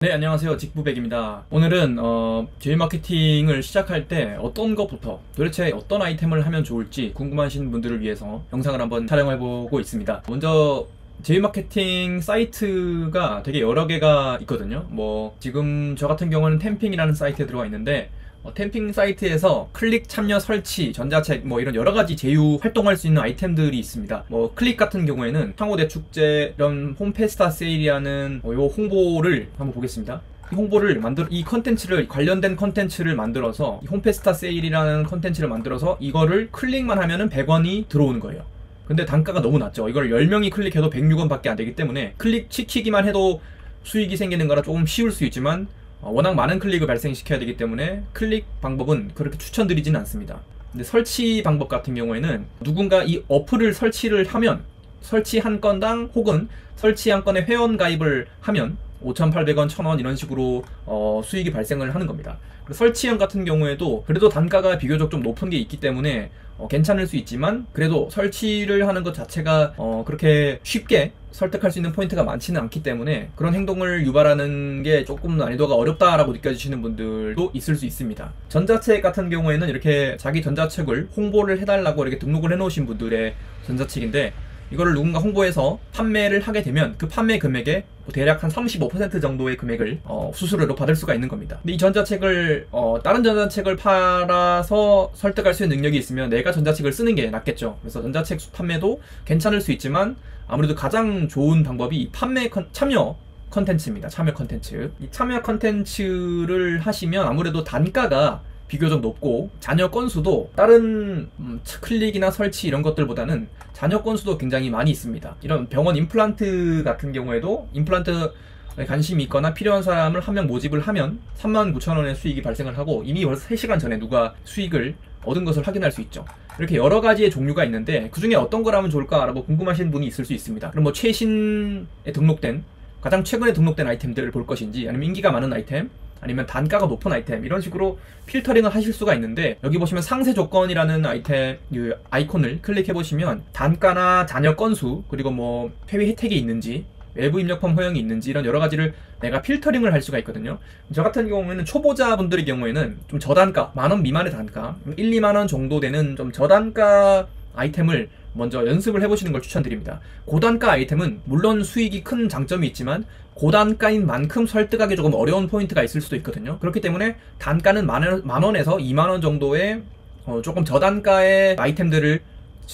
네, 안녕하세요. 직부백입니다. 오늘은 제휴 마케팅을 시작할 때 어떤 것부터 도대체 어떤 아이템을 하면 좋을지 궁금하신 분들을 위해서 영상을 한번 촬영해보고 있습니다. 먼저 제휴 마케팅 사이트가 되게 여러 개가 있거든요. 지금 저 같은 경우는 템핑이라는 사이트에 들어가 있는데, 템핑 사이트에서 클릭, 참여, 설치, 전자책 이런 여러가지 제휴 활동할 수 있는 아이템들이 있습니다. 클릭 같은 경우에는 상호대 축제, 이런 홈페스타 세일이라는 요 홍보를 한번 보겠습니다. 이 홍보를 이 컨텐츠를, 관련된 컨텐츠를 만들어서, 이 홈페스타 세일이라는 컨텐츠를 만들어서 이거를 클릭만 하면은 100원이 들어오는 거예요. 근데 단가가 너무 낮죠. 이걸 10명이 클릭해도 106원 밖에 안 되기 때문에 클릭 시키기만 해도 수익이 생기는 거라 조금 쉬울 수 있지만, 워낙 많은 클릭을 발생시켜야 되기 때문에 클릭 방법은 그렇게 추천드리지는 않습니다. 근데 설치 방법 같은 경우에는 누군가 이 어플을 설치를 하면, 설치 한 건당 혹은 설치 한 건에 회원 가입을 하면 5,800원, 1,000원 이런 식으로 수익이 발생을 하는 겁니다. 설치형 같은 경우에도 그래도 단가가 비교적 좀 높은 게 있기 때문에 괜찮을 수 있지만, 그래도 설치를 하는 것 자체가 그렇게 쉽게 설득할 수 있는 포인트가 많지는 않기 때문에 그런 행동을 유발하는 게 조금 난이도가 어렵다라고 느껴지시는 분들도 있을 수 있습니다. 전자책 같은 경우에는 이렇게 자기 전자책을 홍보를 해달라고 이렇게 등록을 해놓으신 분들의 전자책인데, 이거를 누군가 홍보해서 판매를 하게 되면 그 판매 금액의 대략 한 35% 정도의 금액을 수수료로 받을 수가 있는 겁니다. 근데 이 전자책을 다른 전자책을 팔아서 설득할 수 있는 능력이 있으면 내가 전자책을 쓰는 게 낫겠죠. 그래서 전자책 판매도 괜찮을 수 있지만, 아무래도 가장 좋은 방법이 참여 컨텐츠입니다. 참여 컨텐츠. 이 참여 컨텐츠를 하시면 아무래도 단가가 비교적 높고, 자녀 건수도 다른 클릭이나 설치 이런 것들보다는 자녀 건수도 굉장히 많이 있습니다. 이런 병원 임플란트 같은 경우에도 임플란트에 관심이 있거나 필요한 사람을 한 명 모집을 하면 39,000원의 수익이 발생을 하고, 이미 벌써 3시간 전에 누가 수익을 얻은 것을 확인할 수 있죠. 이렇게 여러 가지의 종류가 있는데 그 중에 어떤 걸 하면 좋을까라고 궁금하신 분이 있을 수 있습니다. 그럼 최신에 등록된, 가장 최근에 등록된 아이템들을 볼 것인지, 아니면 인기가 많은 아이템, 아니면 단가가 높은 아이템, 이런 식으로 필터링을 하실 수가 있는데, 여기 보시면 상세 조건이라는 아이콘을 클릭해보시면 단가나 자녀 건수, 그리고 회비 혜택이 있는지, 외부 입력펌 허용이 있는지, 이런 여러 가지를 내가 필터링을 할 수가 있거든요. 저 같은 경우에는 초보자분들의 경우에는 좀 저단가, 10,000원 미만의 단가, 1, 2만원 정도 되는 좀 저단가 아이템을 먼저 연습을 해보시는 걸 추천드립니다. 고단가 아이템은 물론 수익이 큰 장점이 있지만 고단가인 만큼 설득하기 조금 어려운 포인트가 있을 수도 있거든요. 그렇기 때문에 단가는 10,000원에서 20,000원 정도의 조금 저단가의 아이템들을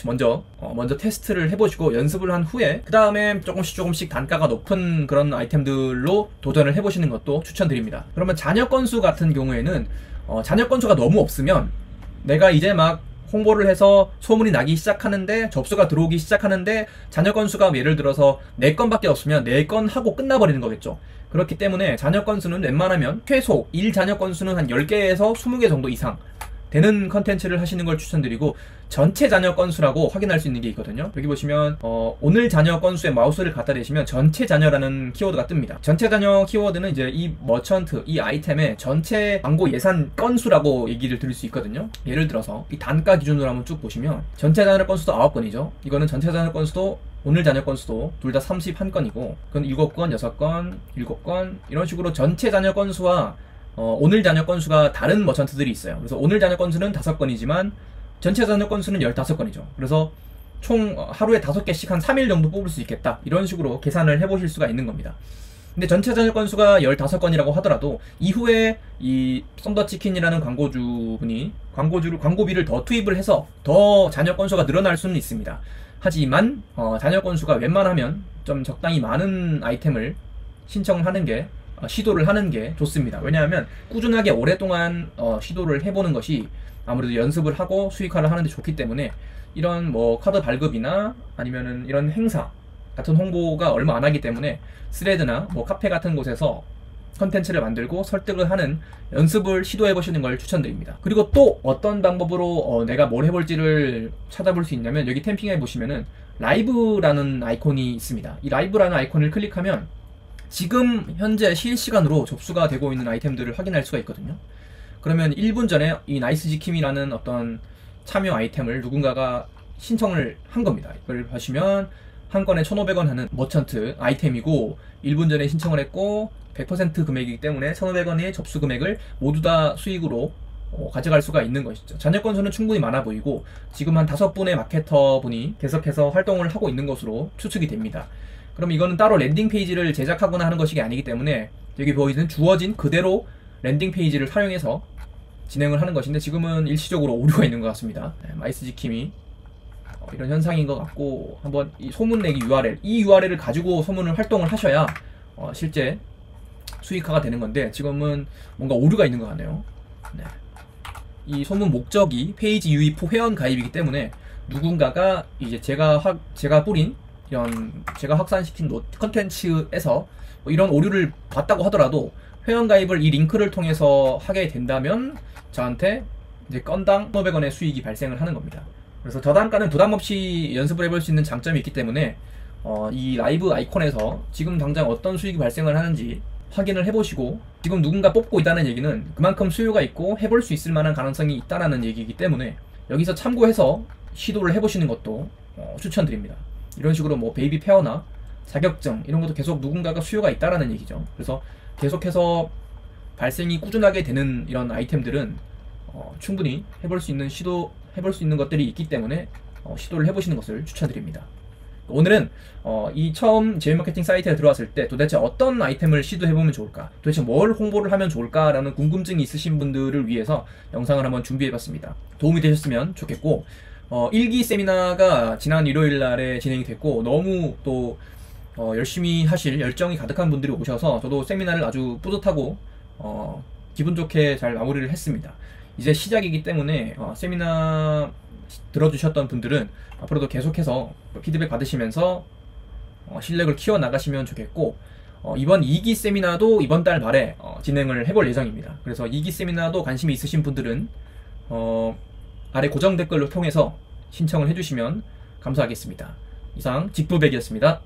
먼저 테스트를 해보시고 연습을 한 후에, 그 다음에 조금씩 단가가 높은 그런 아이템들로 도전을 해보시는 것도 추천드립니다. 그러면 자녀 건수 같은 경우에는 자녀 건수가 너무 없으면, 내가 이제 막 홍보를 해서 소문이 나기 시작하는데, 접수가 들어오기 시작하는데 자녀 건수가 예를 들어서 4건밖에 없으면 4건 하고 끝나버리는 거겠죠. 그렇기 때문에 자녀 건수는 웬만하면 최소 1자녀 건수는 한 10개에서 20개 정도 이상 되는 컨텐츠를 하시는 걸 추천드리고, 전체 자녀 건수라고 확인할 수 있는 게 있거든요. 여기 보시면 오늘 자녀 건수에 마우스를 갖다 대시면 전체 자녀라는 키워드가 뜹니다. 전체 자녀 키워드는 이제 이 머천트, 이 아이템의 전체 광고 예산 건수라고 얘기를 드릴 수 있거든요. 예를 들어서 이 단가 기준으로 한번 쭉 보시면 전체 자녀 건수도 9건이죠. 이거는 전체 자녀 건수도 오늘 자녀 건수도 둘 다 31건이고, 그건 7건, 6건, 7건 이런 식으로 전체 자녀 건수와 오늘 자녀 건수가 다른 머천트들이 있어요. 그래서 오늘 자녀 건수는 5건이지만 전체 자녀 건수는 15건이죠. 그래서 총 하루에 5개씩 한 3일 정도 뽑을 수 있겠다, 이런 식으로 계산을 해보실 수가 있는 겁니다. 근데 전체 자녀 건수가 15건이라고 하더라도 이후에 이 썬더치킨이라는 광고주분이 광고비를 더 투입을 해서 더 자녀 건수가 늘어날 수는 있습니다. 하지만 자녀 건수가 웬만하면 좀 적당히 많은 아이템을 신청을 하는 게, 시도를 하는 게 좋습니다. 왜냐하면 꾸준하게 오랫동안 시도를 해보는 것이 아무래도 연습을 하고 수익화를 하는데 좋기 때문에, 이런 카드 발급이나 아니면은 이런 행사 같은 홍보가 얼마 안 하기 때문에 스레드나 카페 같은 곳에서 컨텐츠를 만들고 설득을 하는 연습을 시도해 보시는 걸 추천드립니다. 그리고 또 어떤 방법으로 내가 뭘 해볼지를 찾아볼 수 있냐면, 여기 템핑에 보시면은 라이브라는 아이콘이 있습니다. 이 라이브라는 아이콘을 클릭하면 지금 현재 실시간으로 접수가 되고 있는 아이템들을 확인할 수가 있거든요. 그러면 1분 전에 이 나이스지킴이라는 어떤 참여 아이템을 누군가가 신청을 한 겁니다. 이걸 보시면 한 건에 1,500원 하는 머천트 아이템이고 1분 전에 신청을 했고 100% 금액이기 때문에 1,500원의 접수 금액을 모두 다 수익으로 가져갈 수가 있는 것이죠. 잔여 건수는 충분히 많아 보이고 지금 한 5분의 마케터 분이 계속해서 활동을 하고 있는 것으로 추측이 됩니다. 그럼 이거는 따로 랜딩 페이지를 제작하거나 하는 것이 아니기 때문에 여기 보이는 주어진 그대로 랜딩 페이지를 사용해서 진행을 하는 것인데 지금은 일시적으로 오류가 있는 것 같습니다. 마이스 지킴이 이런 현상인 것 같고 한번 이 소문 내기 URL 이 URL을 가지고 소문을 활동을 하셔야 실제 수익화가 되는 건데 지금은 뭔가 오류가 있는 것 같네요. 네. 이 소문 목적이 페이지 유입 후 회원 가입이기 때문에 누군가가 이제 제가 뿌린 이런 제가 확산시킨 컨텐츠에서 뭐 이런 오류를 봤다고 하더라도 회원 가입을 이 링크를 통해서 하게 된다면 저한테 이제 건당 500원의 수익이 발생을 하는 겁니다. 그래서 저단가는 부담없이 연습을 해볼 수 있는 장점이 있기 때문에 이 라이브 아이콘에서 지금 당장 어떤 수익이 발생을 하는지 확인을 해보시고 지금 누군가 뽑고 있다는 얘기는 그만큼 수요가 있고 해볼 수 있을 만한 가능성이 있다는 얘기이기 때문에 여기서 참고해서 시도를 해보시는 것도 추천드립니다. 이런 식으로 뭐 베이비 페어나 자격증 이런 것도 계속 누군가가 수요가 있다라는 얘기죠. 그래서 계속해서 발생이 꾸준하게 되는 이런 아이템들은 충분히 해볼 수 있는 것들이 있기 때문에 시도를 해보시는 것을 추천드립니다. 오늘은 이 처음 제휴 마케팅 사이트에 들어왔을 때 도대체 어떤 아이템을 시도해보면 좋을까, 도대체 뭘 홍보를 하면 좋을까 라는 궁금증이 있으신 분들을 위해서 영상을 한번 준비해봤습니다. 도움이 되셨으면 좋겠고 1기 세미나가 지난 일요일날에 진행이 됐고 너무 또 열심히 하실 열정이 가득한 분들이 오셔서 저도 세미나를 아주 뿌듯하고 기분 좋게 잘 마무리를 했습니다. 이제 시작이기 때문에 세미나 들어주셨던 분들은 앞으로도 계속해서 피드백 받으시면서 실력을 키워나가시면 좋겠고 이번 2기 세미나도 이번 달 말에 진행을 해볼 예정입니다. 그래서 2기 세미나도 관심이 있으신 분들은 아래 고정 댓글로 통해서 신청을 해주시면 감사하겠습니다. 이상 직부백이었습니다.